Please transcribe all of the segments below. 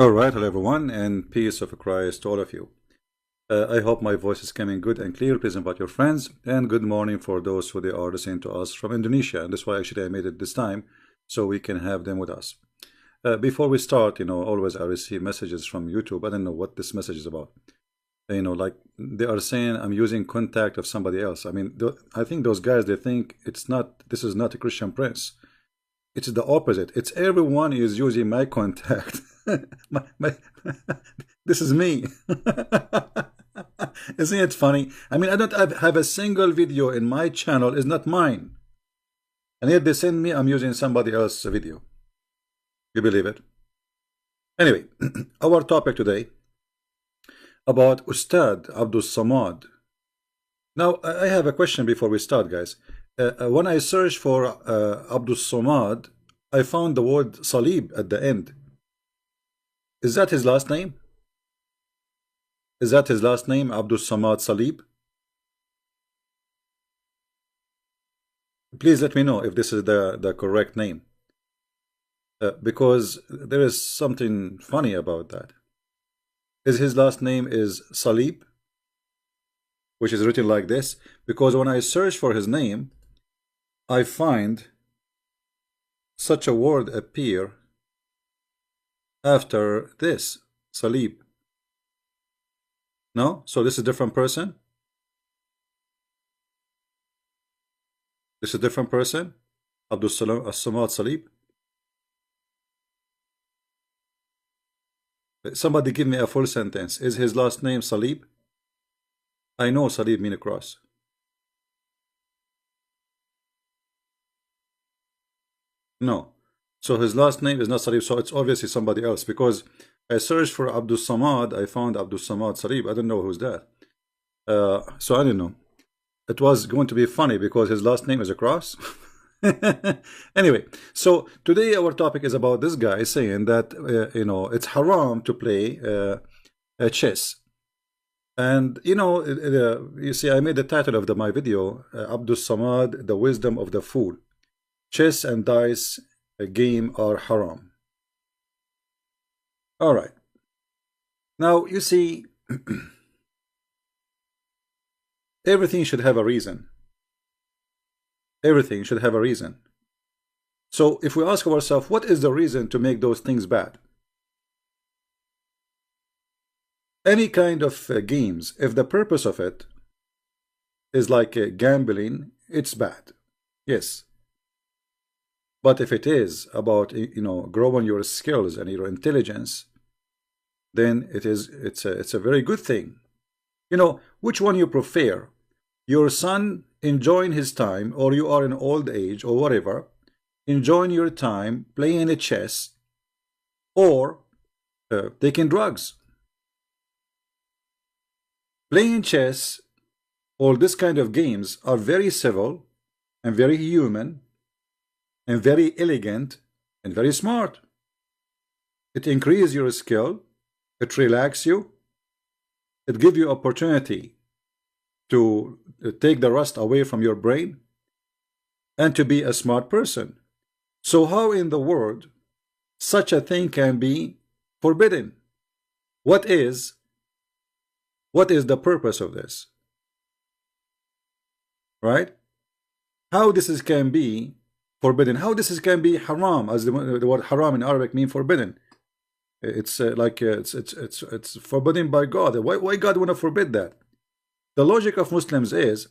All right, hello everyone, and peace of Christ to all of you. I hope my voice is coming good and clear. Please invite your friends, and good morning for those who they are listening to us from Indonesia. And that's why actually I made it this time, so we can have them with us. Before we start, always I receive messages from YouTube. I don't know what this message is about. Like they are saying I'm using contact of somebody else. I mean, I think those guys, they think this is not a Christian prince. It's the opposite. It's everyone is using my contact. This is me. Isn't it funny? I mean, I don't have a single video in my channel is not mine, and yet they send me I'm using somebody else's video. You believe it? Anyway, our topic today about Ustad Abdul Somad. Now, I have a question before we start, guys. When I searched for Abdul Somad, I found the word Salib at the end. Is that his last name? Is that his last name, Abdul Somad Salib? Please let me know if this is the correct name. Because there is something funny about that. His last name is Salib, which is written like this, because when I search for his name, I find such a word appear after this, Salib. No? So this is a different person? This is a different person? Abdul Somad Salib? Somebody give me a full sentence. Is his last name Salib? I know Salib means a cross. No. So his last name is not Salib, so it's obviously somebody else, because I searched for Abdul Somad, I found Abdul Somad Salib. I don't know who's that. So I don't know. It was going to be funny because his last name is a cross. Anyway, so today our topic is about this guy saying that it's haram to play chess. And you see, I made the title of my video, Abdul Somad, the wisdom of the fool. Chess and dice game are haram. All right. Now you see, everything should have a reason. Everything should have a reason. So if we ask ourselves, what is the reason to make those things bad? Any kind of games, if the purpose of it is like gambling, it's bad. Yes. But if it is about growing your skills and your intelligence, then it's a very good thing. Which one you prefer? Your son enjoying his time, or you are in old age or whatever, enjoying your time playing a chess or taking drugs. Playing chess, all this kind of games are very civil and very human and very elegant and very smart. It increases your skill, it relaxes you, it gives you opportunity to take the rust away from your brain and to be a smart person. So how in the world such a thing can be forbidden? What is the purpose of this? Right? How this can be forbidden? How this can be haram, as the word haram in Arabic means forbidden? It's it's forbidden by God. Why God want to forbid that? The logic of Muslims is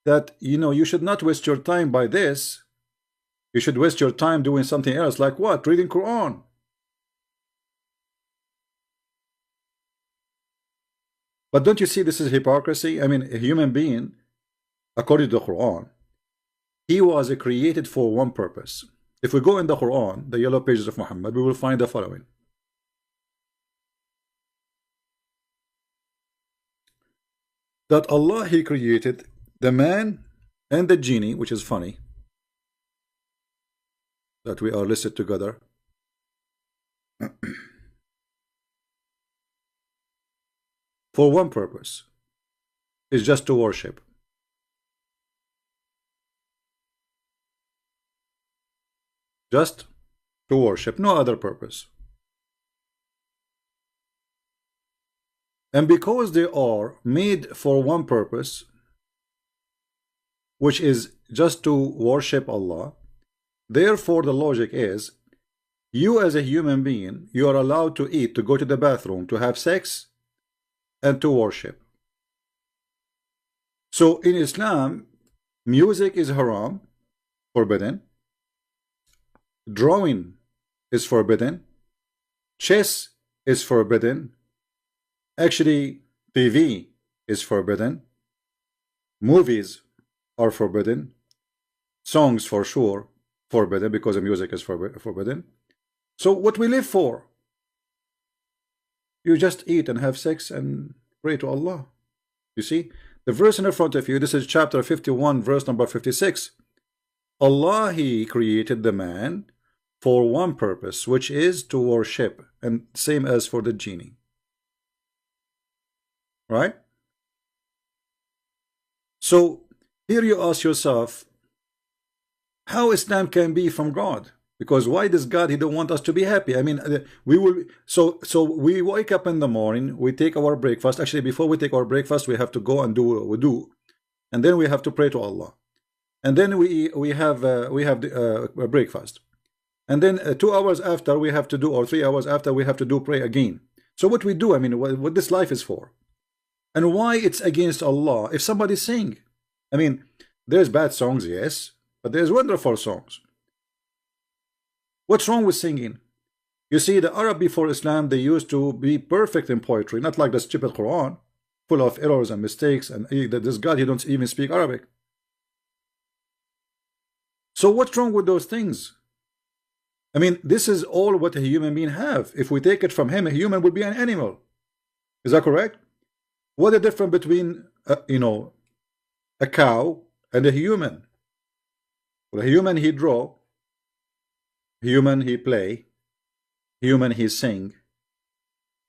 that you should not waste your time by this. You should waste your time doing something else, like what? Reading Quran. But don't you see this is hypocrisy? I mean, a human being, according to the Quran, he was created for one purpose. If we go in the Quran, the yellow pages of Muhammad, we will find the following. That Allah, He created the man and the genie, which is funny that we are listed together. For one purpose, is just to worship. Just to worship, no other purpose. And because they are made for one purpose, which is just to worship Allah, therefore the logic is, you as a human being, you are allowed to eat, to go to the bathroom, to have sex, and to worship. So in Islam, music is haram, forbidden. Drawing is forbidden. Chess is forbidden. Actually, TV is forbidden. Movies are forbidden. Songs for sure forbidden, because the music is forbidden. So what we live for? You just eat and have sex and pray to Allah. You see, the verse in front of you, this is chapter 51, verse number 56. Allah, He created the man for one purpose, which is to worship, and same as for the genie. Right? So here you ask yourself, how Islam can be from God? Because why does God, He don't want us to be happy? I mean, we will. So we wake up in the morning, we take our breakfast. Actually, before we take our breakfast, we have to go and do wudu, and then we have to pray to Allah, and then we have a breakfast, and then 2 hours after we have to do, or 3 hours after we have to do pray again. So what we do? I mean, what this life is for, and why it's against Allah? If somebody sing, I mean, there's bad songs, yes, but there's wonderful songs. What's wrong with singing? You see, the Arab before Islam, they used to be perfect in poetry, not like the stupid Quran, full of errors and mistakes, and this God, He don't even speak Arabic. So what's wrong with those things? I mean, this is all what a human being have. If we take it from him, a human would be an animal. Is that correct? What the difference between, a cow and a human? Well, a human, he draw. Human, he play. Human, he sing.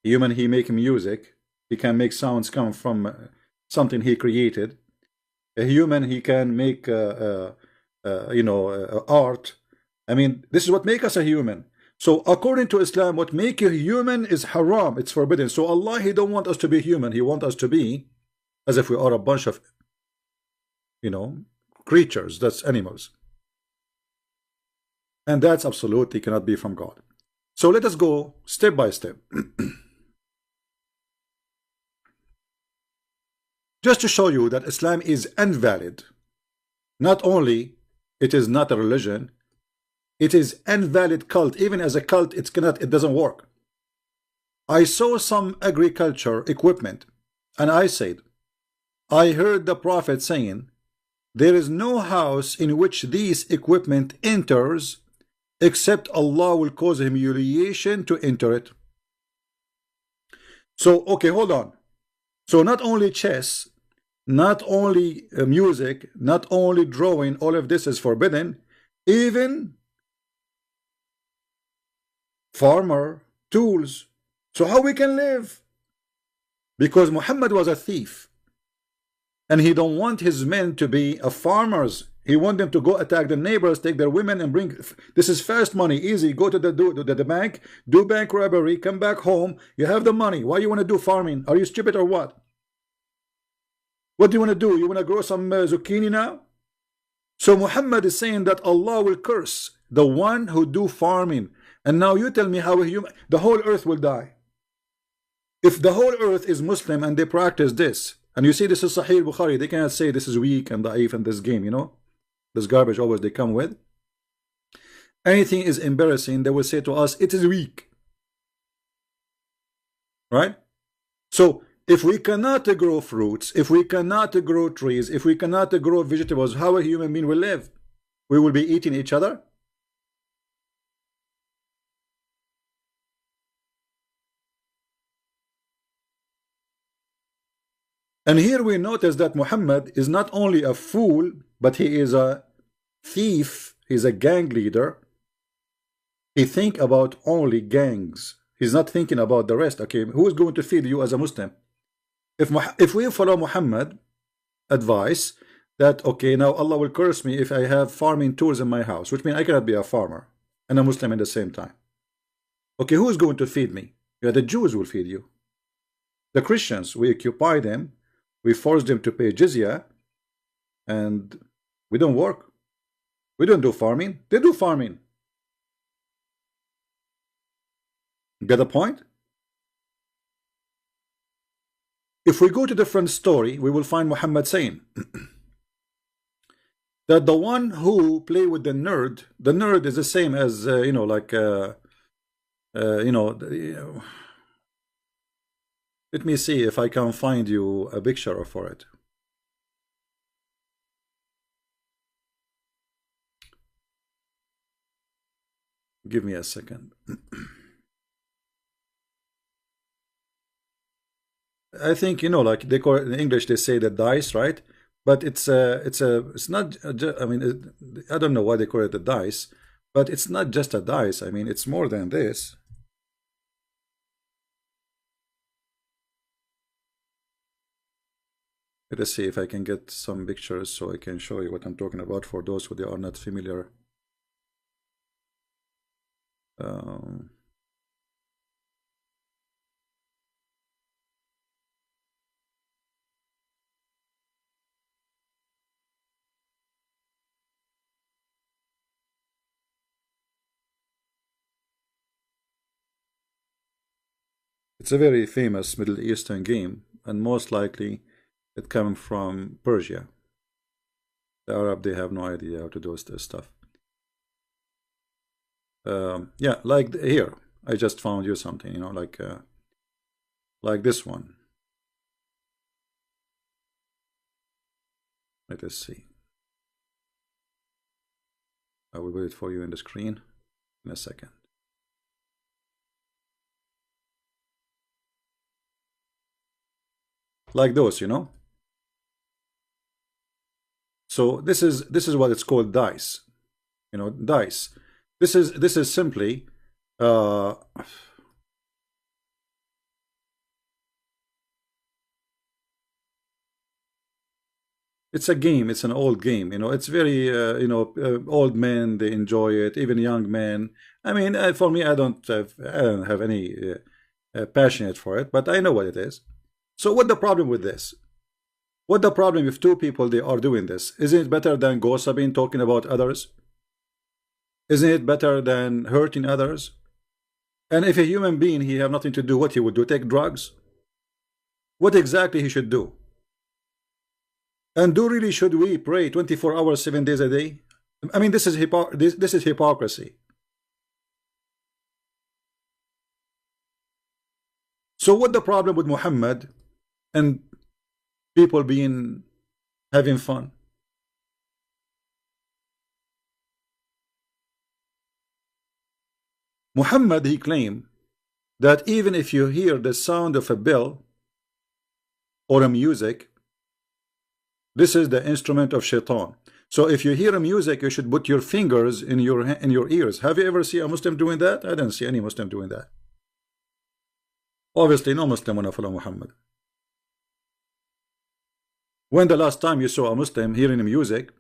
Human, he make music. He can make sounds come from something he created. A human, he can make art. I mean, this is what make us a human. So according to Islam, what make you human is haram. It's forbidden. So Allah, He don't want us to be human. He want us to be as if we are a bunch of, creatures. That's animals. And that's absolutely cannot be from God. So let us go step by step. Just to show you that Islam is invalid. Not only it is not a religion, it is invalid cult. Even as a cult, it doesn't work. I saw some agriculture equipment, and I said, I heard the Prophet saying, there is no house in which this equipment enters except Allah will cause humiliation to enter it. So, okay, hold on. So not only chess, not only music, not only drawing, all of this is forbidden. Even farmer tools. So how we can live? Because Muhammad was a thief, and he don't want his men to be farmers. He want them to go attack the neighbors, take their women, and bring. This is fast money, easy. Go to the bank, do bank robbery, come back home. You have the money. Why you want to do farming? Are you stupid or what? What do you want to do? You want to grow some zucchini now? So Muhammad is saying that Allah will curse the one who do farming. And now you tell me how the whole earth will die. If the whole earth is Muslim and they practice this, and you see this is Sahih Bukhari, they cannot say this is weak and da'if and this game, this garbage always they come with. Anything is embarrassing, they will say to us, it is weak. Right? So if we cannot grow fruits, if we cannot grow trees, if we cannot grow vegetables, how a human being will live? We will be eating each other? And here we notice that Muhammad is not only a fool, but he is a thief. He's a gang leader. He think about only gangs. He's not thinking about the rest. Okay, who is going to feed you as a Muslim? If we follow Muhammad advice that, okay, now Allah will curse me if I have farming tools in my house, which means I cannot be a farmer and a Muslim at the same time. Okay, who is going to feed me? Yeah, the Jews will feed you. The Christians, we occupy them, we force them to pay jizya, and we don't work. We don't do farming. They do farming. Get the point? If we go to the different story, we will find Muhammad saying that the one who play with the nerd is the same as you know, like let me see if I can find you a picture for it. Give me a second. I think, you know, like they call it in English, they say the dice, right? But it's not. I mean, I don't know why they call it the dice, but it's not just a dice. I mean, it's more than this. Let us see if I can get some pictures so I can show you what I'm talking about for those who are not familiar. It's a very famous Middle Eastern game, and most likely it comes from Persia. The Arab, they have no idea how to do this stuff. Yeah, like here, I just found you something, you know, like this one. Let us see. I will put it for you in the screen in a second. Like those, you know. So this is what it's called, dice. You know, dice. This is simply it's a game. It's an old game. You know, it's very you know, old men, they enjoy it. Even young men. I mean, for me, I don't have any passionate for it, but I know what it is. So what the problem with this? What the problem if two people they are doing this? Isn't it better than gossiping, talking about others? Isn't it better than hurting others? And if a human being he have nothing to do, what he would do? Take drugs? What exactly he should do? And do really should we pray 24 hours, 7 days a day? I mean, this is hypocrisy. So what the problem with Muhammad and people having fun? Muhammad, he claimed that even if you hear the sound of a bell or a music, this is the instrument of shaitan. So if you hear a music, you should put your fingers in your ears. Have you ever seen a Muslim doing that? I didn't see any Muslim doing that. Obviously, no Muslim wanna follow Muhammad. When the last time you saw a Muslim hearing music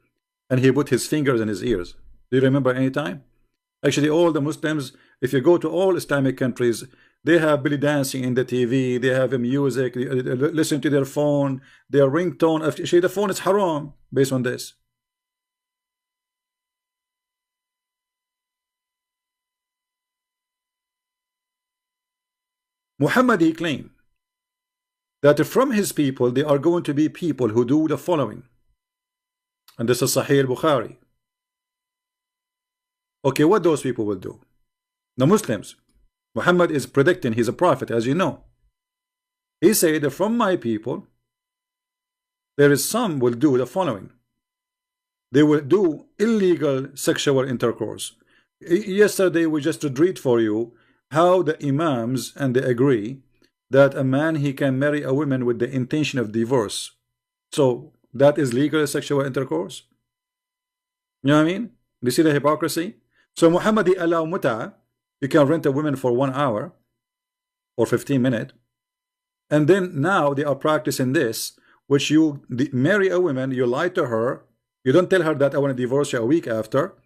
and he put his fingers in his ears? Do you remember any time? Actually, all the Muslims, if you go to all Islamic countries, they have belly dancing in the TV, they have music, they listen to their phone, their ringtone. Actually, the phone is haram based on this. Muhammad, he claimed that from his people, they are going to be people who do the following. And this is Sahih al-Bukhari. Okay, what those people will do? The Muslims. Muhammad is predicting, he's a prophet, as you know. He said that from my people, there is some will do the following. They will do illegal sexual intercourse. Yesterday we just read for you how the imams and they agree that a man he can marry a woman with the intention of divorce. So that is legal sexual intercourse. You know what I mean? Do you see the hypocrisy? So Muhammad he allow muta. You can rent a woman for 1 hour or 15 minutes, and then now they are practicing this, which you marry a woman, you lie to her, you don't tell her that I want to divorce you a week after.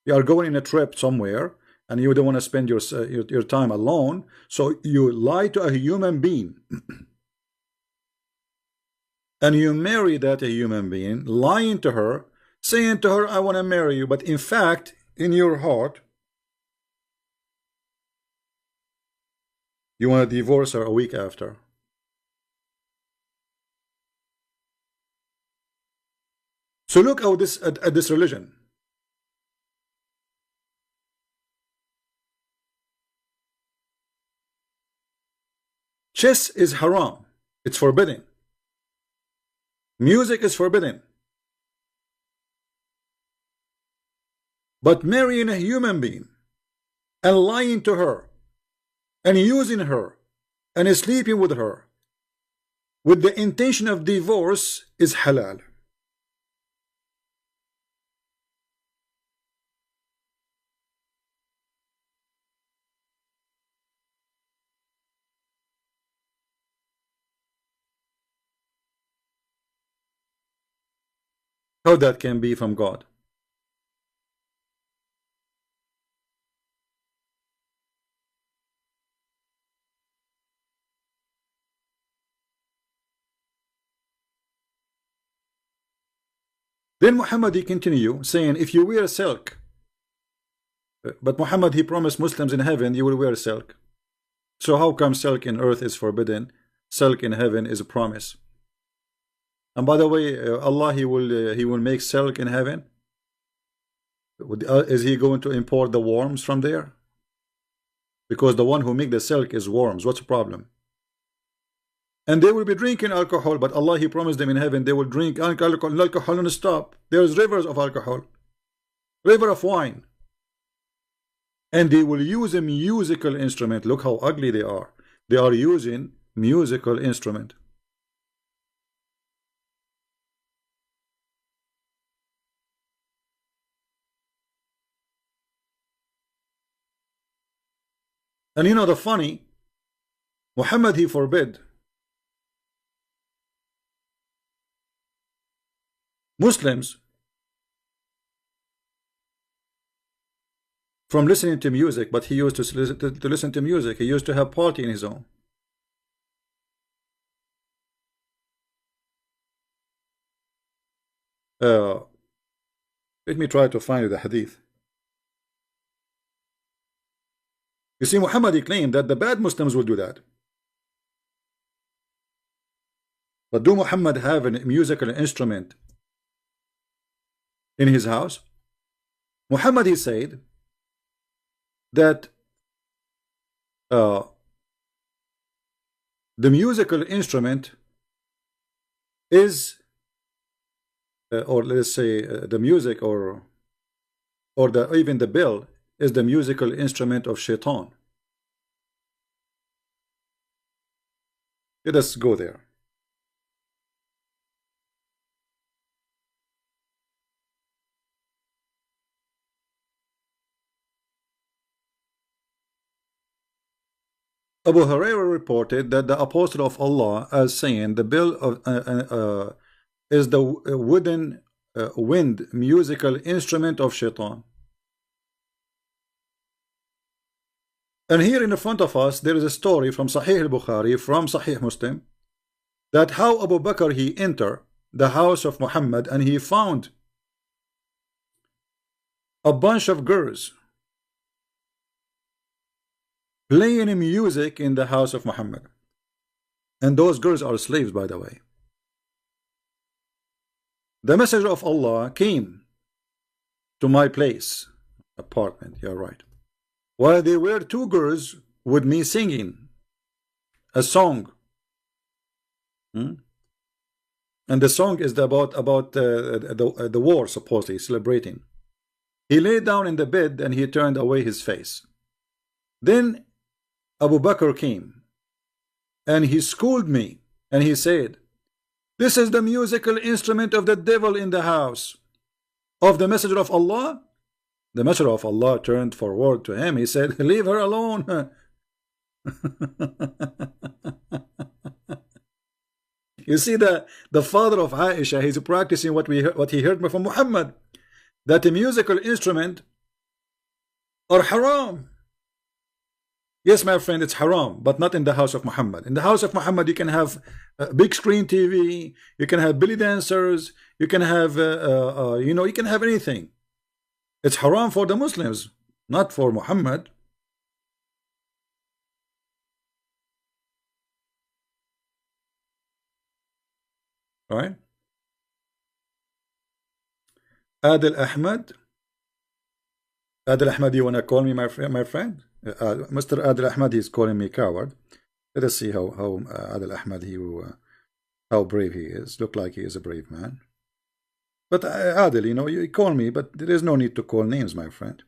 You are going in a trip somewhere, and you don't want to spend your time alone, so you lie to a human being and you marry that a human being, lying to her, saying to her, I want to marry you, but in fact, in your heart, you want to divorce her a week after. So look how this at this religion. Chess is haram. It's forbidden. Music is forbidden. But marrying a human being and lying to her and using her and sleeping with her with the intention of divorce is halal. How that can be from God? Then Muhammad he continue saying, if you wear silk, but Muhammad he promised Muslims in heaven you will wear silk. So how come silk in earth is forbidden? Silk in heaven is a promise. And by the way, Allah he will make silk in heaven. Is he going to import the worms from there? Because the one who make the silk is worms. What's the problem? And they will be drinking alcohol, but Allah he promised them in heaven they will drink alcohol non-stop. There's rivers of alcohol, river of wine, and they will use a musical instrument. Look how ugly they are. They are using musical instrument. And you know the funny, Muhammad he forbid Muslims from listening to music, but he used to listen to music. He used to have party in his own. Let me try to find the hadith. You see, Muhammad he claimed that the bad Muslims will do that. But do Muhammad have a musical instrument in his house? Muhammad he said that the musical instrument is or let's say the music or even the bell is the musical instrument of shaitan. Let us go there. Abu Hurairah reported that the Apostle of Allah as saying the bell of is the wooden wind musical instrument of shaitan. And here in front of us there is a story from Sahih al-Bukhari, from Sahih Muslim, that how Abu Bakr he entered the house of Muhammad and he found a bunch of girls playing music in the house of Muhammad. And those girls are slaves, by the way. The messenger of Allah came to my place, apartment, you're right, while there were two girls with me singing a song. And the song is about the war, supposedly celebrating. He lay down in the bed and he turned away his face. Then Abu Bakr came and he scolded me and he said, this is the musical instrument of the devil in the house of the messenger of Allah. The messenger of Allah turned forward to him. He said, leave her alone. You see, the father of Aisha, he's practicing what he heard from Muhammad, that a musical instrument or haram. Yes, my friend, it's haram, but not in the house of Muhammad. In the house of Muhammad, you can have big screen TV, you can have belly dancers, you can have, you know, you can have anything. It's haram for the Muslims, not for Muhammad. All right. Adil Ahmed. Adil Ahmed, you want to call me my friend? Mr. Adil Ahmed, he's calling me coward. Let us see how Adil Ahmed, how brave he is. Look like he is a brave man. But Adil, you know, you call me, but there is no need to call names, my friend.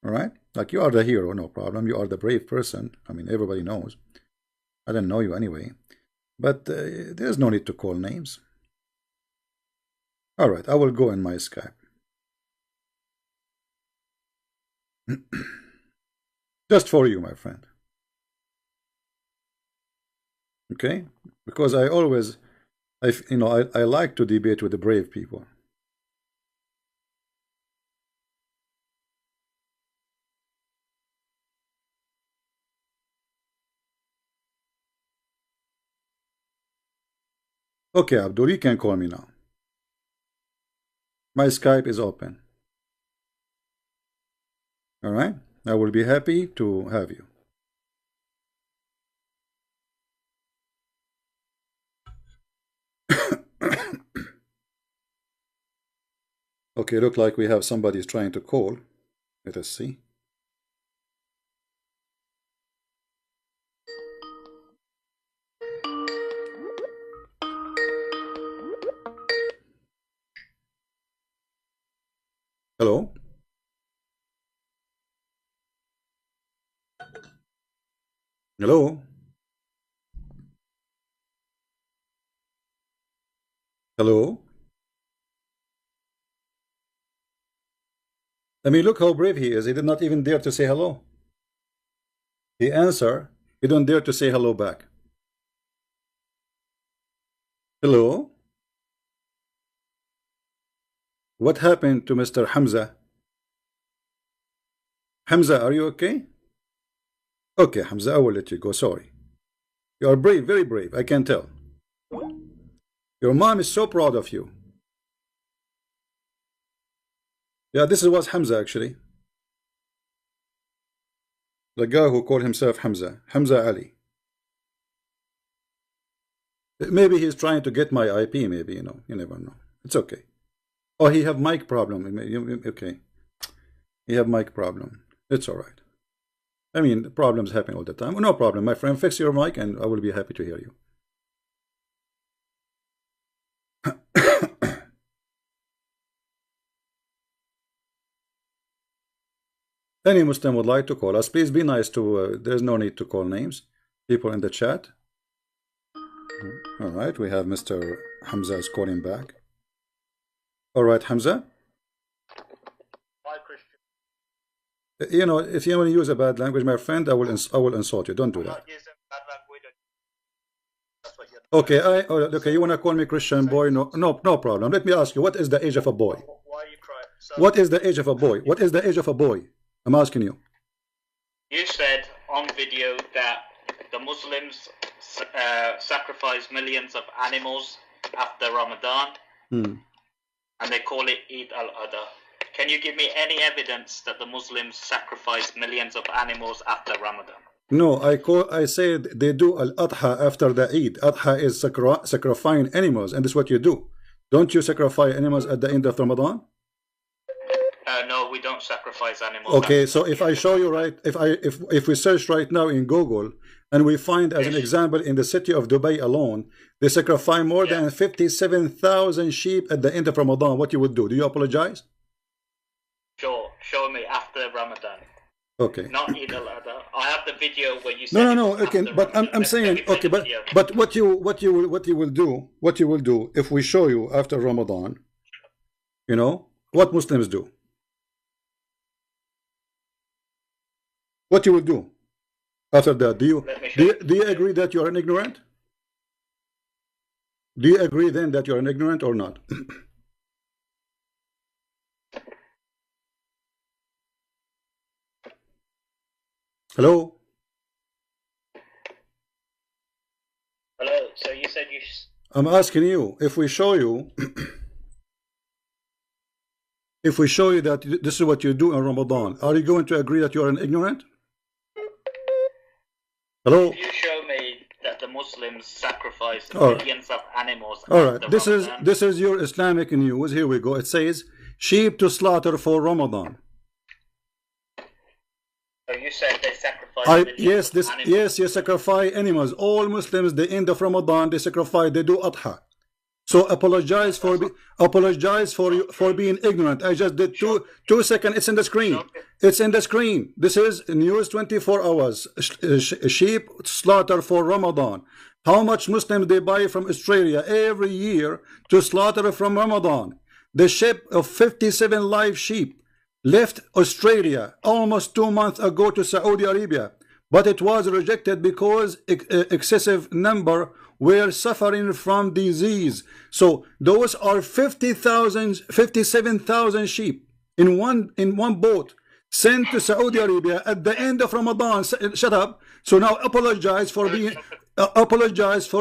All right? Like, you are the hero, no problem. You are the brave person. I mean, everybody knows. I don't know you anyway. But there is no need to call names. All right, I will go in my Skype. Just for you, my friend. Okay? Because I always, you know, I like to debate with the brave people. Okay, Abdul, you can call me now. My Skype is open. All right? I will be happy to have you. Okay, look like we have somebody trying to call. Let us see. Hello? Hello? Hello? I mean, look how brave he is. He did not even dare to say hello. He answered. He don't dare to say hello back. Hello? What happened to Mr. Hamza? Hamza, are you okay? Okay, Hamza, I will let you go. Sorry. You are brave, very brave. I can tell. Your mom is so proud of you. Yeah, this was Hamza actually. The guy who called himself Hamza. Hamza Ali. Maybe he's trying to get my IP, maybe, you know. You never know. It's okay. Oh, he have mic problem. Okay. He have mic problem. It's all right. I mean, problems happen all the time. No problem, my friend. Fix your mic and I will be happy to hear you. Any Muslim would like to call us. Please be nice to, there's no need to call names. People in the chat. All right, we have Mr. Hamza is calling back. All right, Hamza. Hi, Christian. You know, if you want to use a bad language, my friend, I will insult you. Don't do that. Okay, okay. You want to call me Christian boy? No, no problem. Let me ask you, what is the age of a boy? Why are you crying? What is the age of a boy? What is the age of a boy? I'm asking you. You said on video that the Muslims sacrifice millions of animals after Ramadan, and they call it Eid al-Adha. Can you give me any evidence that the Muslims sacrifice millions of animals after Ramadan? No, I said they do al-Adha after the Eid. Adha is sacrificing animals, and this is what you do. Don't you sacrifice animals at the end of Ramadan? No, we don't sacrifice animals. Okay, so if I show you right, if we search right now in Google and we find as an example in the city of Dubai alone, they sacrifice more than 57,000 sheep at the end of Ramadan, what you would do? Do you apologize? Sure, show me after Ramadan. Okay. Not Eid al-Adha. I have the video where you said no. Okay, but I'm saying okay, but what you will do if we show you after Ramadan, you know, what Muslims do. What you will do after that? Do you agree that you are an ignorant? Do you agree then that you are an ignorant or not? Hello? Hello. So you said you. I'm asking you, if we show you, if we show you that this is what you do in Ramadan, are you going to agree that you are an ignorant? Hello? If you show me that the Muslims sacrifice All right. millions of animals. All right. after This Ramadan, is your Islamic news. Here we go. It says sheep to slaughter for Ramadan. So you said they sacrifice millions of animals. Yes, you sacrifice animals. All Muslims, the end of Ramadan, they sacrifice. They do adha. So apologize for being ignorant. I just did 2 seconds. It's in the screen. It's in the screen. This is news 24 hours. Sheep slaughter for Ramadan. How much Muslims they buy from Australia every year to slaughter from Ramadan? The ship of 57 live sheep left Australia almost 2 months ago to Saudi Arabia, but it was rejected because excessive number were suffering from disease. So those are 57,000 sheep in one boat sent to Saudi Arabia at the end of Ramadan. Shut up. So now apologize for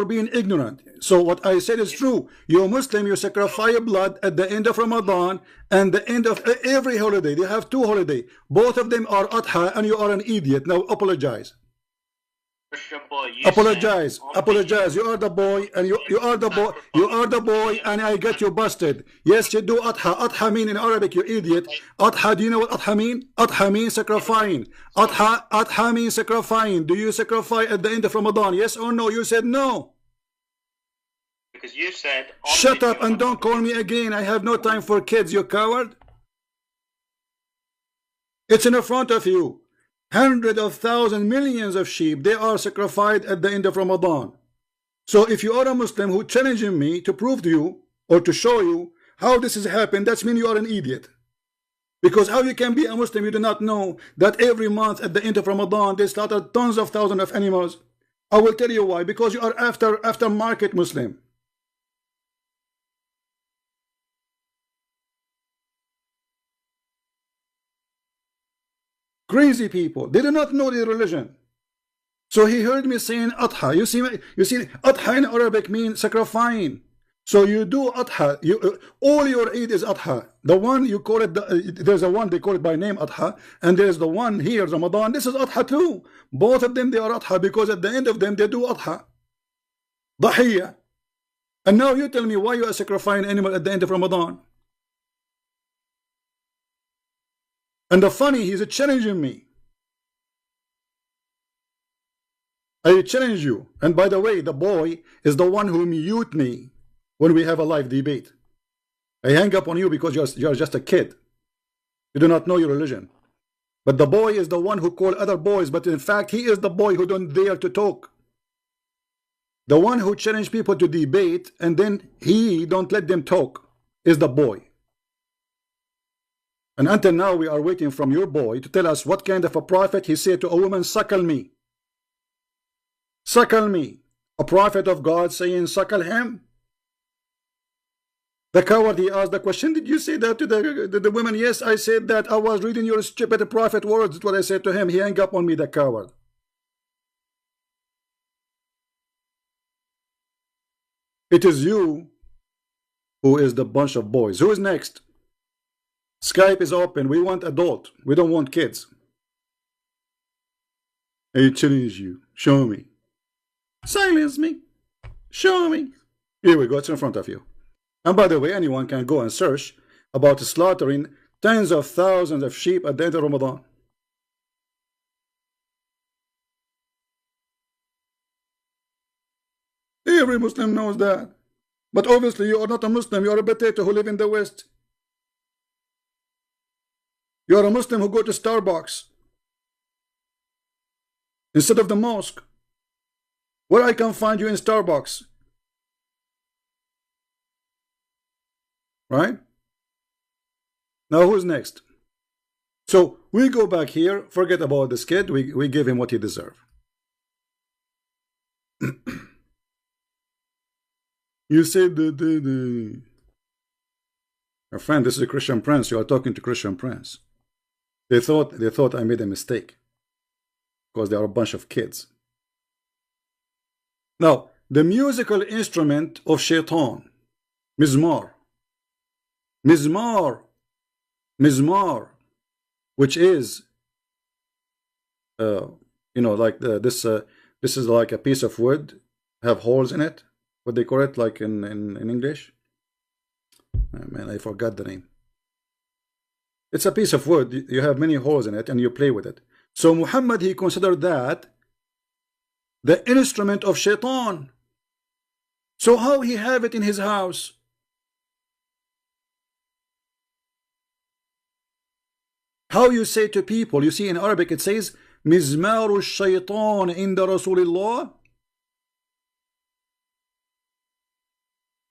being ignorant. So what I said is true. You're Muslim, you sacrifice blood at the end of Ramadan and the end of every holiday. They have 2 holidays. Both of them are Adha, and you are an idiot. Now apologize. Christian boy, Apologize. You are the boy, and you are the boy, and I get you busted. Yes, you do Adha. Adha mean in Arabic, you idiot. Adha, do you know what Adha mean? Adha means sacrificing. Adha means sacrificing. Do you sacrifice at the end of Ramadan? Yes or no? You said no. Because you said. Shut up and don't call me again. I have no time for kids, you coward. It's in front of you. Hundreds of thousands, millions of sheep, they are sacrificed at the end of Ramadan. So if you are a Muslim who challenging me to prove to you or to show you how this has happened, that means you are an idiot. Because how you can be a Muslim, you do not know that every month at the end of Ramadan they slaughter tons of thousands of animals. I will tell you why. Because you are after market Muslim. Crazy people. They do not know their religion. So he heard me saying Adha. You see, Adha in Arabic means sacrificing. So you do Adha. All your Eid is Adha. The one you call it, there's a one they call it by name Adha, and there's the one here Ramadan. This is Adha too. Both of them they are Adha because at the end of them they do Adha. Dahiyya. And now you tell me why you are sacrificing animal at the end of Ramadan. And the funny, he's challenging me. I challenge you. And by the way, the boy is the one who mute me when we have a live debate. I hang up on you because you're just a kid. You do not know your religion. But the boy is the one who call other boys, but in fact, he is the boy who don't dare to talk. The one who challenge people to debate and then he don't let them talk is the boy. And until now, we are waiting from your boy to tell us what kind of a prophet he said to a woman, suckle me. Suckle me. A prophet of God saying, suckle him. The coward, he asked the question, did you say that to the woman? Yes, I said that. I was reading your stupid prophet words. That's what I said to him. He hung up on me, the coward. It is you who is the bunch of boys. Who is next? Skype is open. We want adult. We don't want kids. I challenge you. Show me. Silence me. Show me. Here we go. It's in front of you. And by the way, anyone can go and search about slaughtering tens of thousands of sheep at the end of Ramadan. Every Muslim knows that. But obviously you are not a Muslim. You are a potato who live in the West. You are a Muslim who go to Starbucks instead of the mosque. Where I can find you in Starbucks? Right? Now who's next? So we go back here, forget about this kid, we give him what he deserves. You said the my friend, this is a Christian prince. You are talking to Christian prince. They thought I made a mistake. because they are a bunch of kids. Now, the musical instrument of shaitan, mizmar, mizmar, mizmar, which is, you know, like this is like a piece of wood, have holes in it. What they call it, like in English? Oh, man, I forgot the name. It's a piece of wood. You have many holes in it, and you play with it. So Muhammad, he considered that the instrument of shaitan. So how he have it in his house? How you say to people, you see in Arabic it says mizmaru shaitan inda Rasulillah,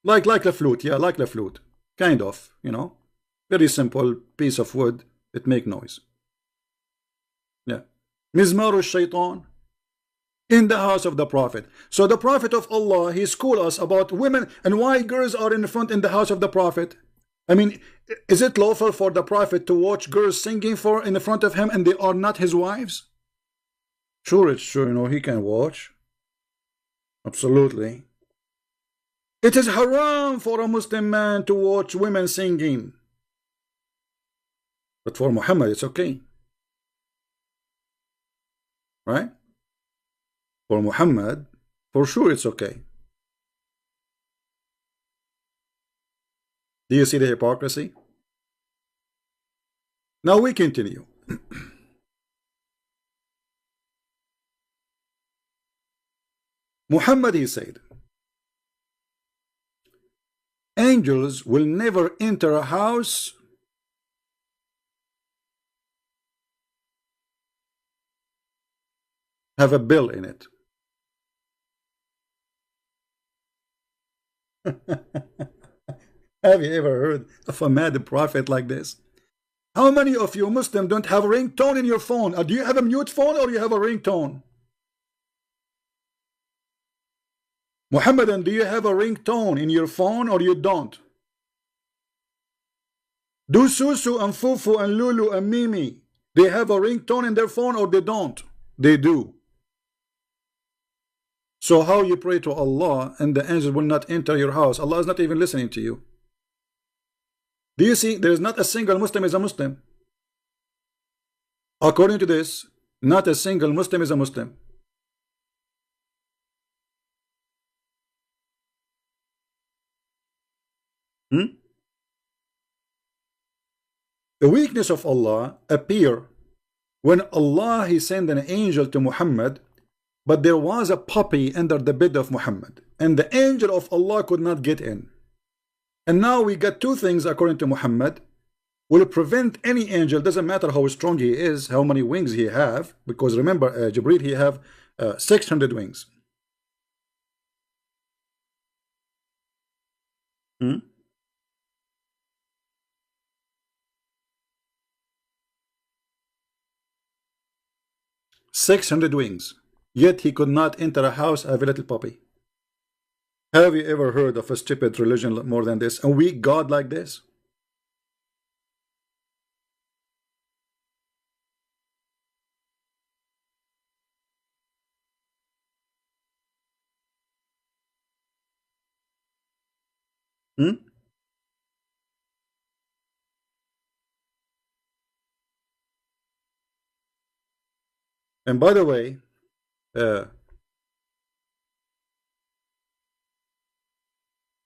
like the flute, yeah, like the flute, kind of, you know, very simple piece of wood, it make noise. Yeah, mizmaru shaitan in the house of the Prophet. So the Prophet of Allah, he schooled us about women and why girls are in front in the house of the Prophet. I mean, is it lawful for the Prophet to watch girls singing in the front of him and they are not his wives? Sure, it's true, you know, he can watch. Absolutely. It is haram for a Muslim man to watch women singing. But for Muhammad, it's okay. Right? For Muhammad, for sure it's okay. Do you see the hypocrisy? Now we continue. Muhammad, he said, angels will never enter a house have a bill in it. Have you ever heard of a mad prophet like this? How many of you Muslims don't have a ringtone in your phone? Do you have a mute phone or you have a ringtone? Muhammadan, do you have a ringtone in your phone or you don't? Do Susu and Fufu and Lulu and Mimi, they have a ringtone in their phone or they don't? They do. So how you pray to Allah and the angels will not enter your house? Allah is not even listening to you. Do you see? There is not a single Muslim is a Muslim. According to this, not a single Muslim is a Muslim. The weakness of Allah appear when Allah, he sent an angel to Muhammad, but there was a puppy under the bed of Muhammad, and the angel of Allah could not get in. And now we got two things according to Muhammad will prevent any angel, doesn't matter how strong he is, how many wings he have, because remember, Jibreel, he have 600 wings. 600 wings, yet he could not enter a house of a little puppy. Have you ever heard of a stupid religion more than this? A weak God like this? And by the way,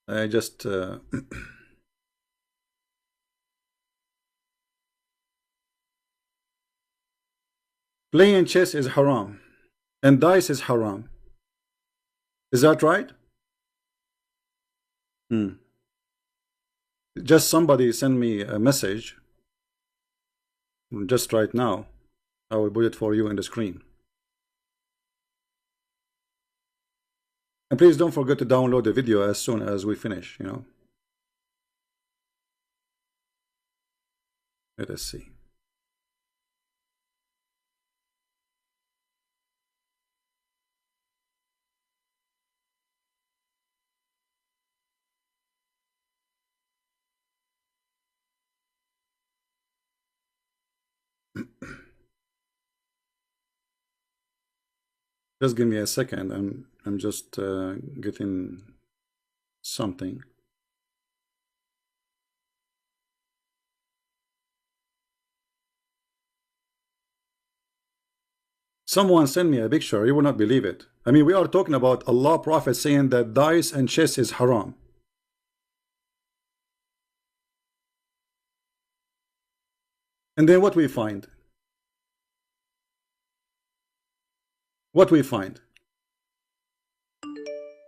I just playing chess is haram and dice is haram. Is that right? Just somebody send me a message just right now. I will put it for you in the screen. And please don't forget to download the video as soon as we finish, you know. Let us see. Just give me a second. I'm just getting something. Someone sent me a picture. You will not believe it. I mean, we are talking about Allah Prophet saying that dice and chess is haram. And then what we find? What we find?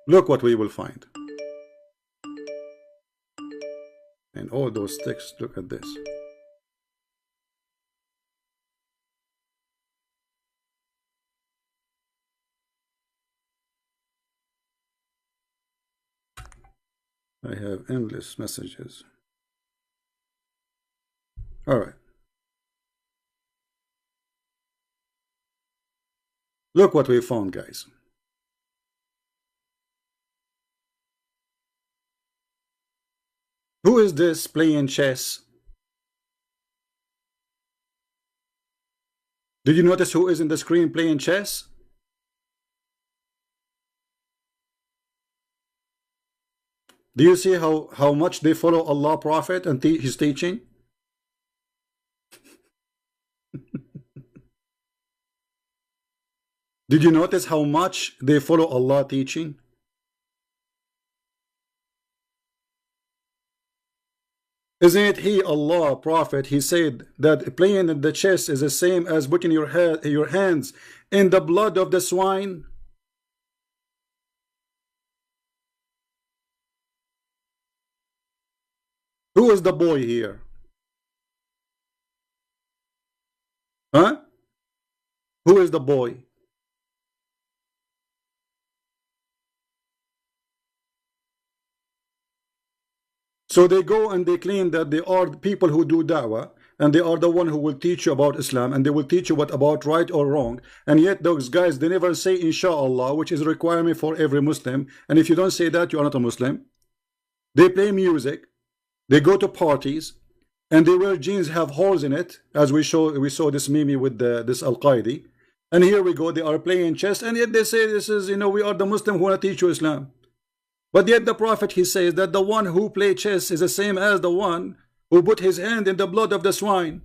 Look what we will find. And all those texts, look at this. I have endless messages. All right. Look what we found, guys. Who is this playing chess? Did you notice who is in the screen playing chess? Do you see how much they follow Allah Prophet and his teaching? Did you notice how much they follow Allah teaching? Isn't it he, Allah Prophet, he said that playing the chess is the same as putting your hands in the blood of the swine? Who is the boy here? Huh? Who is the boy? So they go and they claim that they are the people who do da'wah, and they are the one who will teach you about Islam, and they will teach you what about right or wrong. And yet those guys, they never say inshallah, which is a requirement for every Muslim. And if you don't say that, you are not a Muslim. They play music, they go to parties, and they wear jeans have holes in it, as we saw this meme with this Al-Qaeda. And here we go, they are playing chess, and yet they say this is, you know, we are the Muslim who want to teach you Islam. But yet the Prophet, he says that the one who play chess is the same as the one who put his hand in the blood of the swine.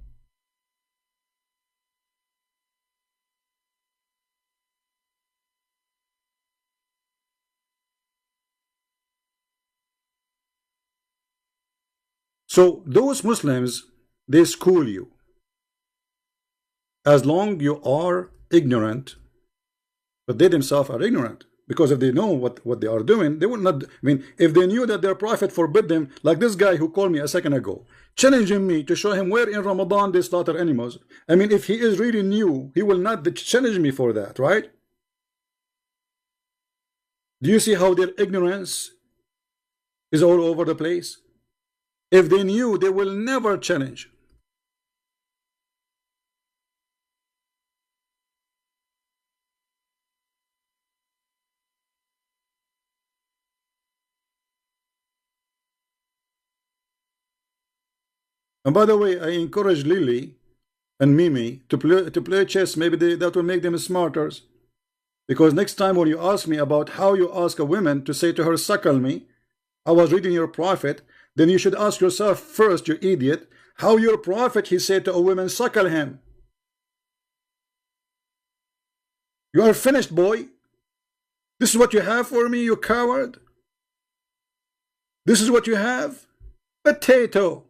So those Muslims, they school you. As long you are ignorant, but they themselves are ignorant. Because if they know what they are doing, they would not. I mean, if they knew that their Prophet forbid them, like this guy who called me a second ago, challenging me to show him where in Ramadan they slaughter animals. I mean, if he is really new, he will not challenge me for that, right? Do you see how their ignorance is all over the place? If they knew, they will never challenge. And by the way, I encourage Lily and Mimi to play chess. Maybe that will make them smarter. Because next time when you ask me about how you ask a woman to say to her, suckle me, I was reading your Prophet, then you should ask yourself first, you idiot, how your Prophet, he said to a woman, suckle him. You are finished, boy. This is what you have for me, you coward. This is what you have? Potato.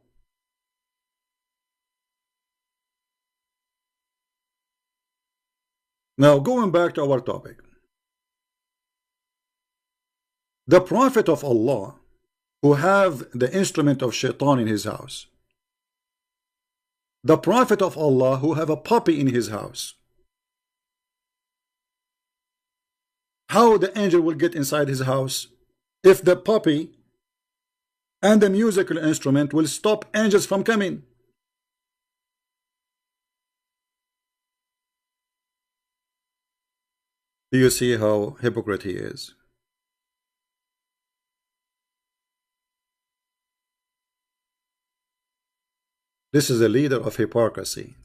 Now, going back to our topic. The Prophet of Allah, who have the instrument of shaitan in his house. The Prophet of Allah, who have a puppy in his house. How the angel will get inside his house if the puppy and the musical instrument will stop angels from coming? Do you see how hypocrite he is? This is a leader of hypocrisy,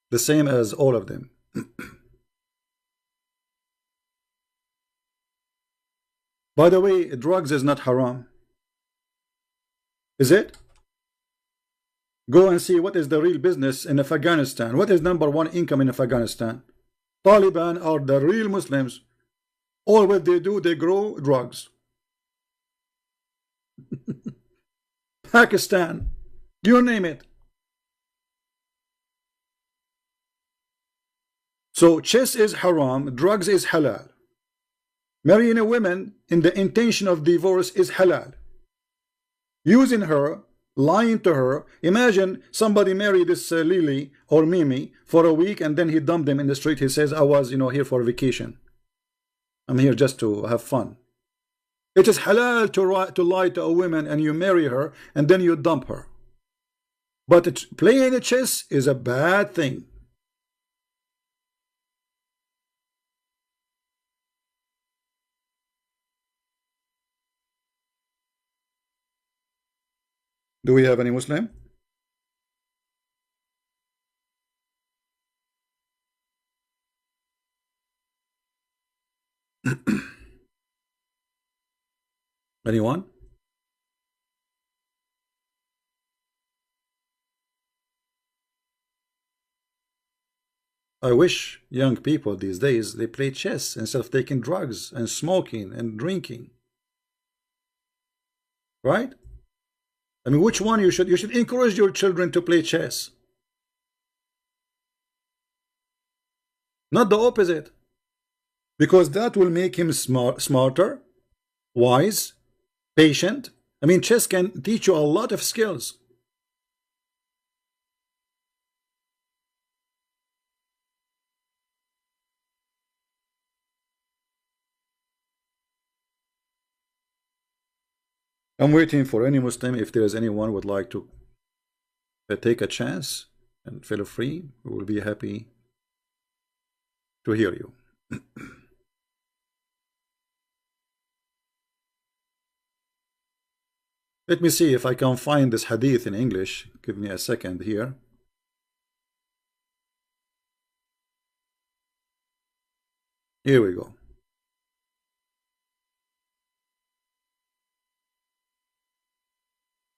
the same as all of them. By the way, drugs is not haram. Is it? Go and see what is the real business in Afghanistan. What is #1 income in Afghanistan? Taliban are the real Muslims. All what they do, they grow drugs. Pakistan, you name it. So chess is haram, drugs is halal. Marrying a woman in the intention of divorce is halal. Using her, lying to her. Imagine somebody married this Lily or Mimi for a week and then he dumped them in the street. He says, I was, here for vacation. I'm here just to have fun. It is halal to lie to a woman and you marry her and then you dump her. But playing chess is a bad thing. Do we have any Muslim? Anyone? I wish young people these days they play chess instead of taking drugs and smoking and drinking. Right? I mean, which one you should encourage your children to play chess. Not the opposite. Because that will make him smarter, wise, patient. I mean, chess can teach you a lot of skills. I'm waiting for any Muslim. If there is anyone would like to take a chance, and feel free, we will be happy to hear you. Let me see if I can find this hadith in English. Give me a second here. Here we go.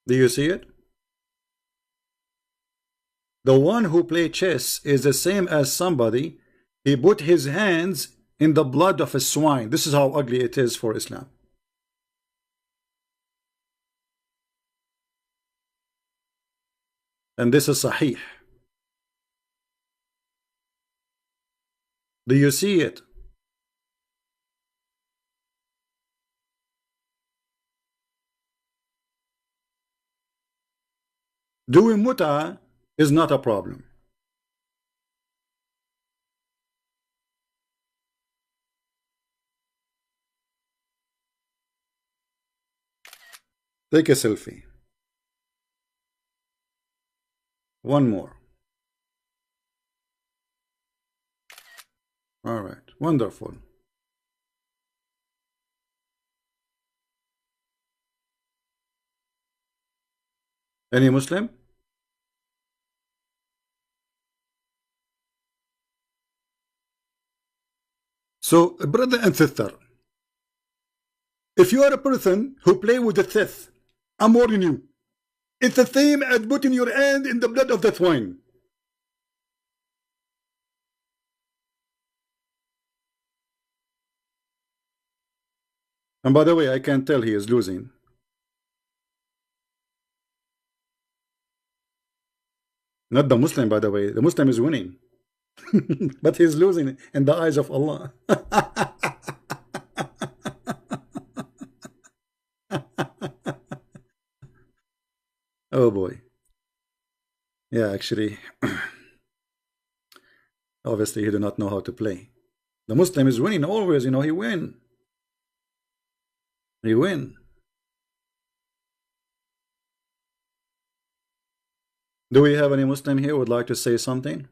Do you see it? The one who plays chess is the same as somebody he put his hands in the blood of a swine. This is how ugly it is for Islam. And this is Sahih. Do you see it? Doing muta is not a problem. Take a selfie. One more. All right, wonderful. Any Muslim? So, brother and sister, if you are a person who play with the thief, I'm warning you, it's the same as putting your hand in the blood of the swine. And by the way, I can tell he is losing. Not the Muslim, by the way. The Muslim is winning. But he's losing in the eyes of Allah. Oh boy. Yeah, actually, obviously he do not know how to play. The Muslim is winning always, he win. He win. Do we have any Muslim here who would like to say something?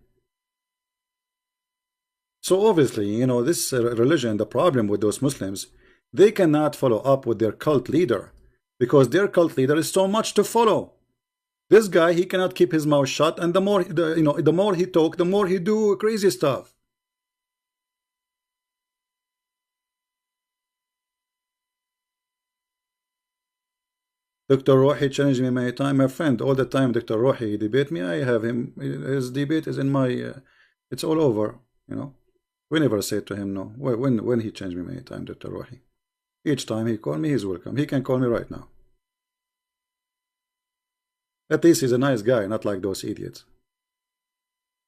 So obviously, this religion, the problem with those Muslims, they cannot follow up with their cult leader because their cult leader is so much to follow. This guy, he cannot keep his mouth shut, and the more he talk, the more he do crazy stuff. Dr. Rohi challenged me many times. My friend, all the time Dr. Rohi debate me. I have him. His debate is in my. It's all over. You know. We never say to him no. When he changed me many times, Dr. Rohi. Each time he call me, he's welcome. He can call me right now. At least he's a nice guy, not like those idiots.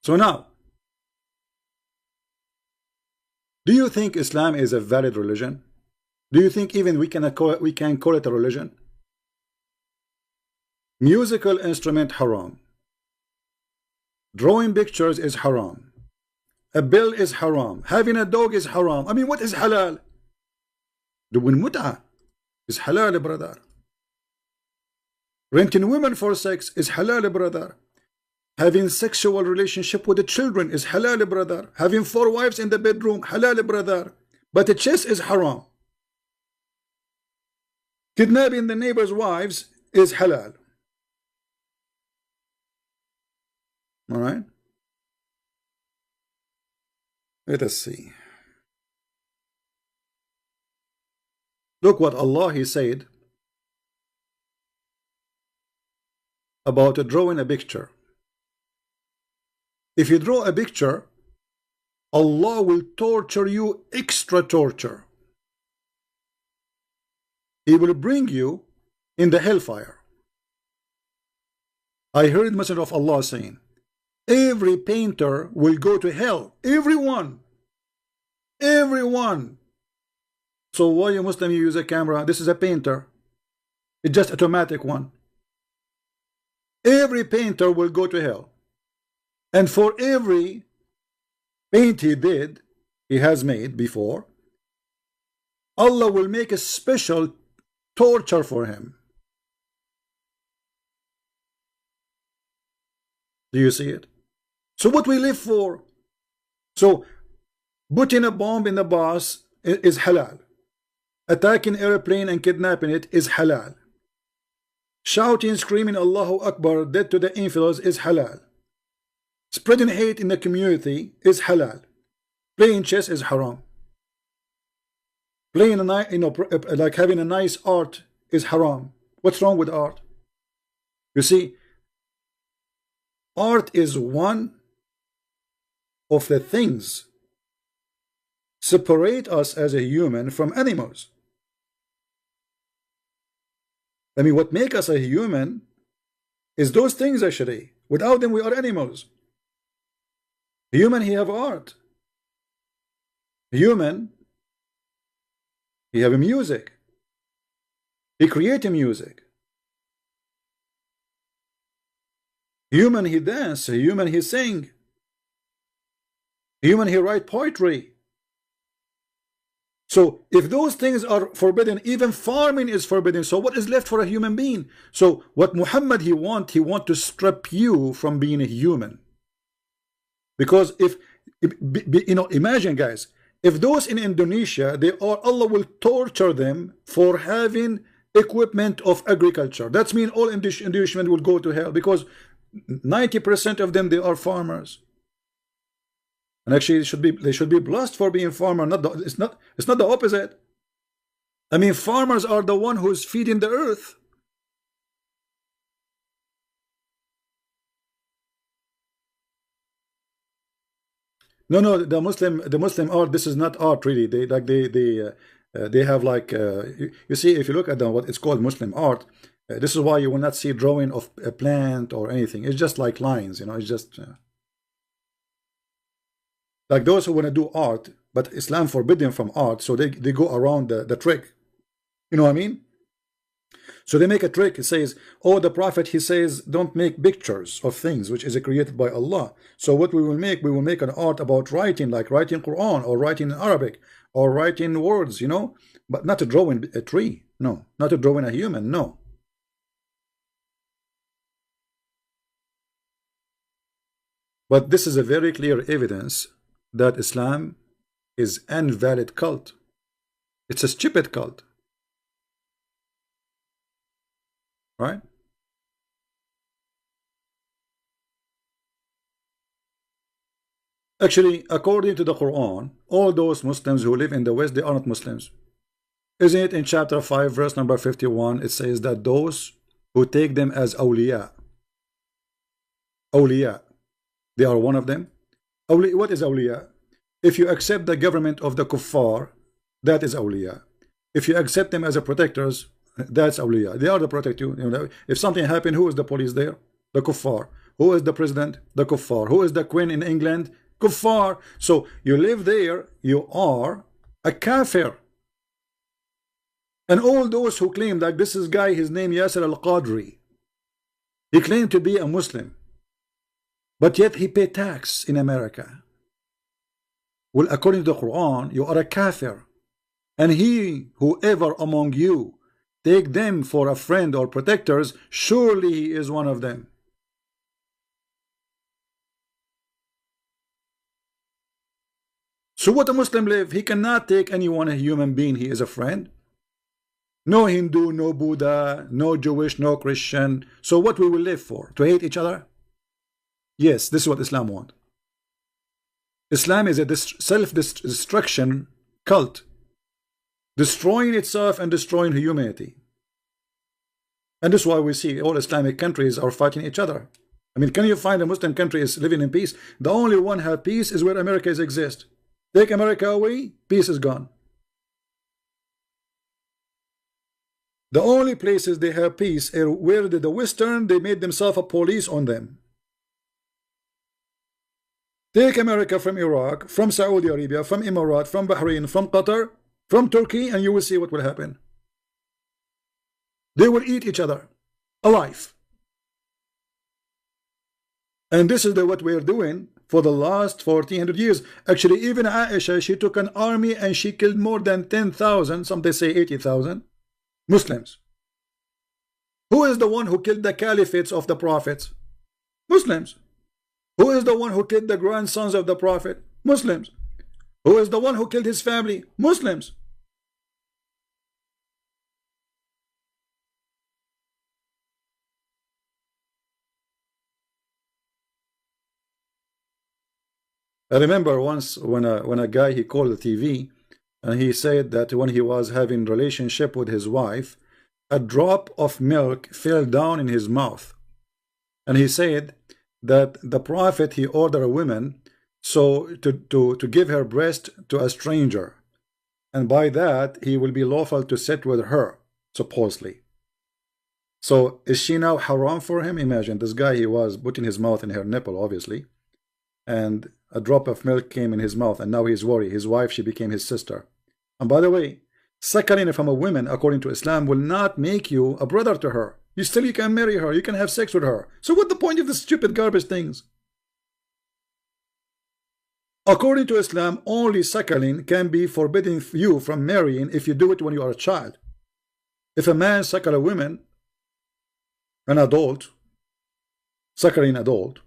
So now, do you think Islam is a valid religion? Do you think even we can call it a religion? Musical instrument haram. Drawing pictures is haram. A bill is haram. Having a dog is haram. I mean, what is halal? Doing mut'ah is halal, brother. Renting women for sex is halal, brother. Having sexual relationship with the children is halal, brother. Having 4 wives in the bedroom, halal, brother. But the chess is haram. Kidnapping the neighbor's wives is halal. All right. Let us see. Look what Allah He said about drawing a picture. If you draw a picture, Allah will torture you extra torture. He will bring you in the hellfire. I heard Messenger of Allah saying, every painter will go to hell. Everyone. Everyone. So why you Muslim you use a camera? This is a painter. It's just automatic one. Every painter will go to hell. And for every paint he has made before, Allah will make a special torture for him. Do you see it? So what we live for? So putting a bomb in the bus is halal. Attacking airplane and kidnapping it is halal. Shouting, screaming Allahu Akbar, dead to the infidels is halal. Spreading hate in the community is halal. Playing chess is haram. Playing like having a nice art is haram. What's wrong with art? You see, art is one of the things separate us as a human from animals. I mean, what make us a human is those things actually. Without them, we are animals. Human, he have art. Human, he have a music. He create a music. Human, he dance. Human, he sing. Human, he write poetry. So if those things are forbidden, even farming is forbidden. So what is left for a human being? So what Muhammad he want to strip you from being a human. Because if you know, imagine guys, if those in Indonesia, Allah will torture them for having equipment of agriculture. That means all Indonesians will go to hell, because 90% of them, they are farmers. And actually they should be blessed for being farmer. It's not the opposite. I mean, farmers are the one who's feeding the earth. No, the Muslim art, this is not art really. They have like you see, if you look at what it's called Muslim art, this is why you will not see drawing of a plant or anything. It's just like lines, you know. It's just like those who want to do art, but Islam forbidden from art, so they go around the trick. You know what I mean? So they make a trick. It says, oh, the Prophet, he says, don't make pictures of things which is created by Allah. So what we will make an art about writing, like writing Quran or writing in Arabic or writing words, you know, but not to drawing a tree. No, not to drawing a human. No. But this is a very clear evidence that Islam is an invalid cult. It's a stupid cult. Right? Actually, according to the Quran, all those Muslims who live in the West, they are not Muslims. Isn't it in chapter 5, verse number 51, it says that those who take them as awliya, they are one of them. What is awliya? If you accept the government of the kuffar, that is awliya. If you accept them as a protectors, that's awliya. They are to protect you. You know, if something happened, who is the police there? The kuffar. Who is the president? The kuffar. Who is the queen in England? Kuffar. So you live there, you are a kafir. And all those who claim, like this is guy, his name Yasser al-Qadri, he claimed to be a Muslim, but yet he paid tax in America. Well, according to the Quran, you are a kafir. And he, whoever among you take them for a friend or protectors, surely he is one of them. So what a Muslim live? He cannot take anyone, a human being, he is a friend. No Hindu, no Buddha, no Jewish, no Christian. So what we will live for? To hate each other? Yes, this is what Islam wants. Islam is a self-destruction cult, destroying itself and destroying humanity. And this is why we see all Islamic countries are fighting each other. I mean, can you find a Muslim country is living in peace? The only one have peace is where America exists. Take America away, peace is gone. The only places they have peace are where the Western, they made themselves a police on them. Take America from Iraq, from Saudi Arabia, from Emirates, from Bahrain, from Qatar, from Turkey, and you will see what will happen. They will eat each other alive. And this is what we are doing for the last 1400 years. Actually, even Aisha, she took an army and she killed more than 10,000, some they say 80,000 Muslims. Who is the one who killed the caliphates of the prophets? Muslims. Who is the one who killed the grandsons of the prophet? Muslims. Who is the one who killed his family? Muslims. I remember once when a guy, he called the TV and he said that when he was having relationship with his wife, a drop of milk fell down in his mouth. And he said that the prophet, he ordered a woman so to give her breast to a stranger, and by that he will be lawful to sit with her, supposedly. So is she now haram for him? Imagine this guy, he was putting his mouth in her nipple, obviously, and a drop of milk came in his mouth, and now he's worried. His wife, she became his sister. And by the way, suckling from a woman, according to Islam, will not make you a brother to her. You can marry her, you can have sex with her. So what's the point of the stupid garbage things? According to Islam, only suckling can be forbidden you from marrying if you do it when you are a child. If a man suckle a woman, an adult, suckling adult,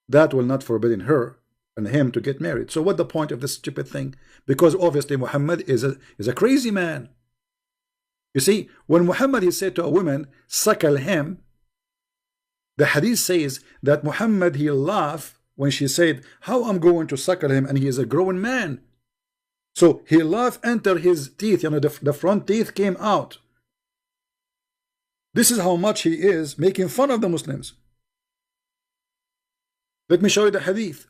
that will not forbidden her and him to get married. So what's the point of this stupid thing? Because obviously Muhammad is a crazy man. You see, when Muhammad, he said to a woman, suckle him, the hadith says that Muhammad, he laughed when she said, how I'm going to suckle him, and he is a grown man. So he laughed, enter his teeth, you know, the front teeth came out. This is how much he is making fun of the Muslims. Let me show you the hadith.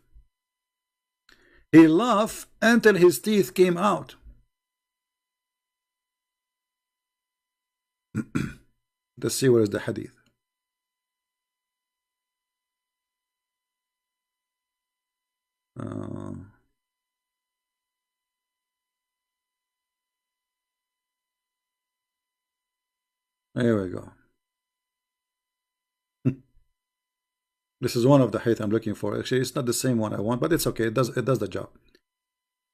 He laughed until his teeth came out. Let's see where is the hadith. Here we go. This is one of the hadith I'm looking for. Actually, it's not the same one I want, but it's okay. It does the job.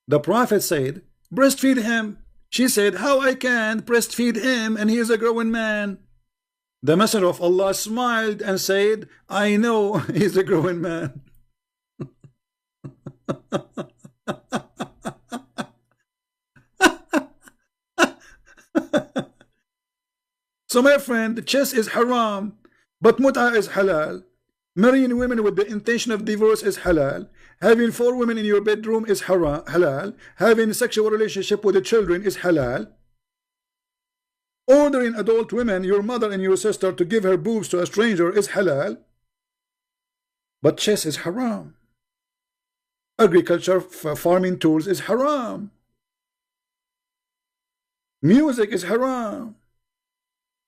The Prophet said, breastfeed him. She said, how I can breastfeed him, and he is a growing man. The Messenger of Allah smiled and said, I know he's a growing man. So my friend, chess is haram, but mut'a is halal. Marrying women with the intention of divorce is halal. Having 4 women in your bedroom is halal. Having a sexual relationship with the children is halal. Ordering adult women, your mother and your sister, to give her boobs to a stranger is halal, but chess is haram. Agriculture, farming tools is haram. Music is haram.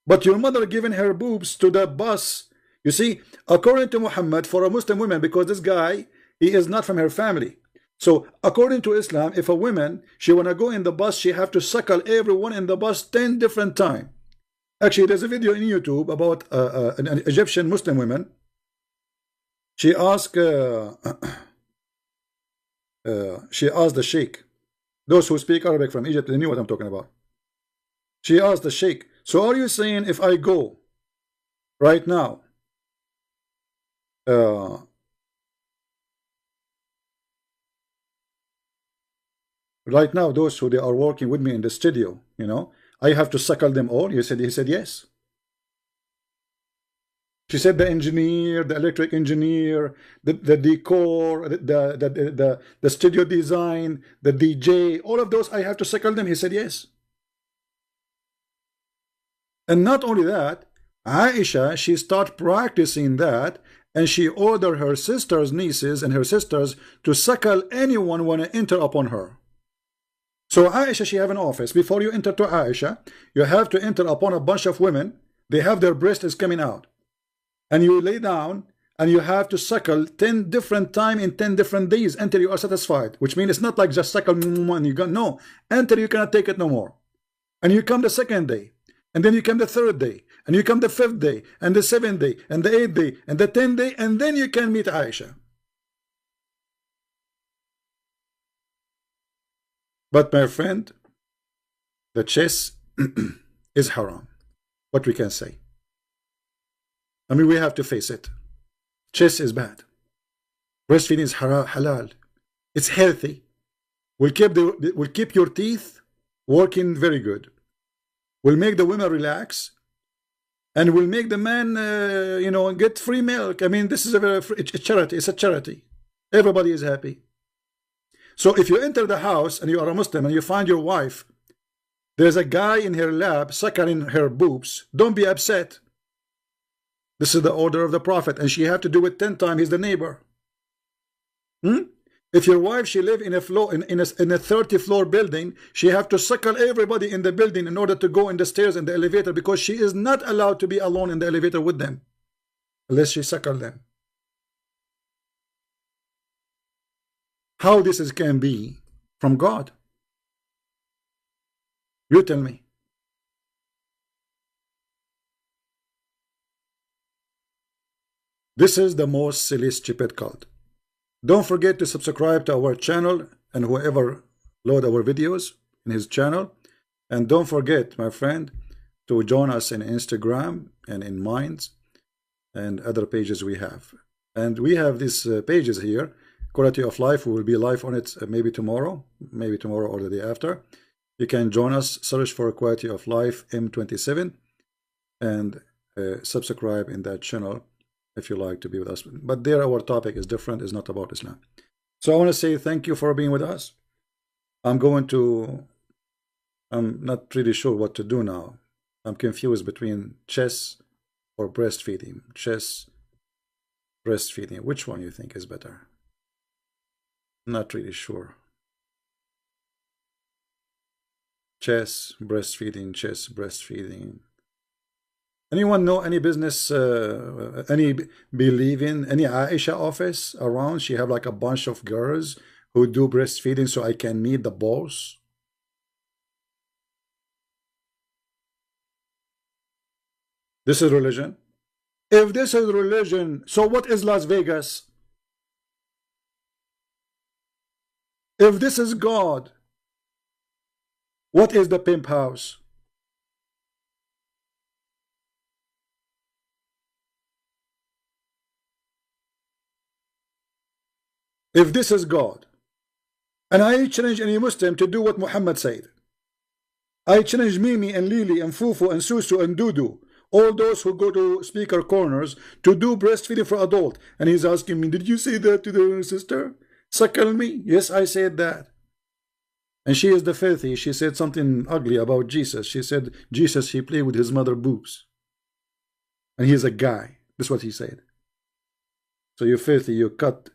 But your mother giving her boobs to the bus, you see, according to Muhammad, for a Muslim woman, because this guy, he is not from her family. So according to Islam, if a woman, she want to go in the bus, she have to suckle everyone in the bus 10 different times. Actually, there's a video in YouTube about an Egyptian Muslim woman. She asked the sheikh. Those who speak Arabic from Egypt, they knew what I'm talking about. She asked the sheikh, so are you saying if I go right now, those who they are working with me in the studio, you know, I have to suckle them all? He said yes. She said the engineer, the electric engineer, the decor, the studio design, the DJ, all of those I have to suckle them. He said yes. And not only that, Aisha, she started practicing that, and she ordered her sisters, nieces, and her sisters to suckle anyone want to enter upon her. So Aisha, she have an office. Before you enter to Aisha, you have to enter upon a bunch of women. They have their breasts coming out. And you lay down, and you have to suckle 10 different times in 10 different days until you are satisfied. Which means it's not like just suckle and you go, no, until you cannot take it no more. And you come the second day. And then you come the third day, and you come the fifth day, and the seventh day, and the eighth day, and the 10th day, and then you can meet Aisha. But my friend, the chess is haram. What we can say? I mean, we have to face it. Chess is bad. Breastfeeding is halal. It's healthy. Will keep your teeth working very good. Will make the women relax, and will make the man, you know, get free milk. I mean, this is a charity. It's a charity. Everybody is happy. So if you enter the house and you are a Muslim and you find your wife, there's a guy in her lap suckling her boobs, don't be upset. This is the order of the Prophet, and she have to do it 10 times. He's the neighbor. If your wife, she live in a 30-floor building, she have to suckle everybody in the building in order to go in the stairs and the elevator, because she is not allowed to be alone in the elevator with them unless she suckle them. How this can be from God? You tell me. This is the most silly, stupid cult. Don't forget to subscribe to our channel, and whoever load our videos in his channel. And don't forget, my friend, to join us in Instagram and in Minds and other pages we have. And we have these pages here, Quality of Life. We will be live on it maybe tomorrow or the day after. You can join us, search for Quality of Life M27, and subscribe in that channel if you like to be with us. But there our topic is different, it's not about Islam. So I want to say thank you for being with us. I'm not really sure what to do now. I'm confused between chess or breastfeeding. Chess, breastfeeding. Which one you think is better? Not really sure. Chess, breastfeeding, chess, breastfeeding. Anyone know any business, any believing, any Aisha office around? She have like a bunch of girls who do breastfeeding so I can meet the boss. This is religion. If this is religion, so what is Las Vegas? If this is God, what is the pimp house? If this is God, and I challenge any Muslim to do what Muhammad said. I challenge Mimi and Lily and Fufu and Susu and Dudu, all those who go to speaker corners, to do breastfeeding for adult. And he's asking me, did you say that to the sister? Suckle me? Yes, I said that. And she is the filthy. She said something ugly about Jesus. She said Jesus, he played with his mother boobs. And he's a guy. That's what he said. So you're filthy, you cut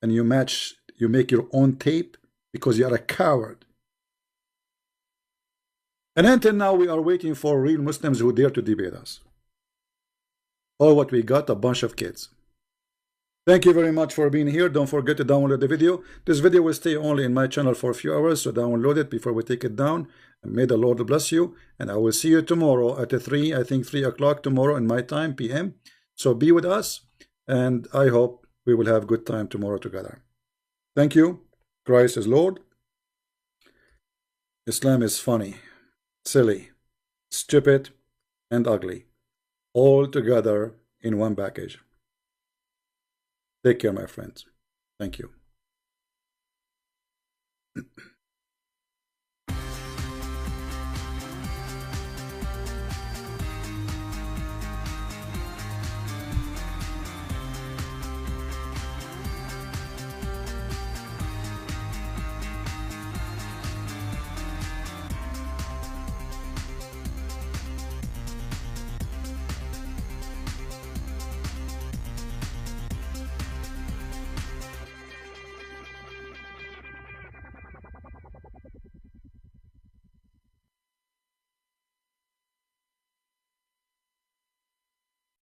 and you match, you make your own tape because you are a coward. And until now, we are waiting for real Muslims who dare to debate us. All what we got, a bunch of kids. Thank you very much for being here. Don't forget to download the video. This video will stay only in my channel for a few hours, so download it before we take it down. And may the Lord bless you. And I will see you tomorrow at 3, I think 3 o'clock tomorrow in my time, PM. So be with us, and I hope we will have good time tomorrow together. Thank you. Christ is Lord. Islam is funny, silly, stupid, and ugly, all together in one package. Take care, my friends. Thank you.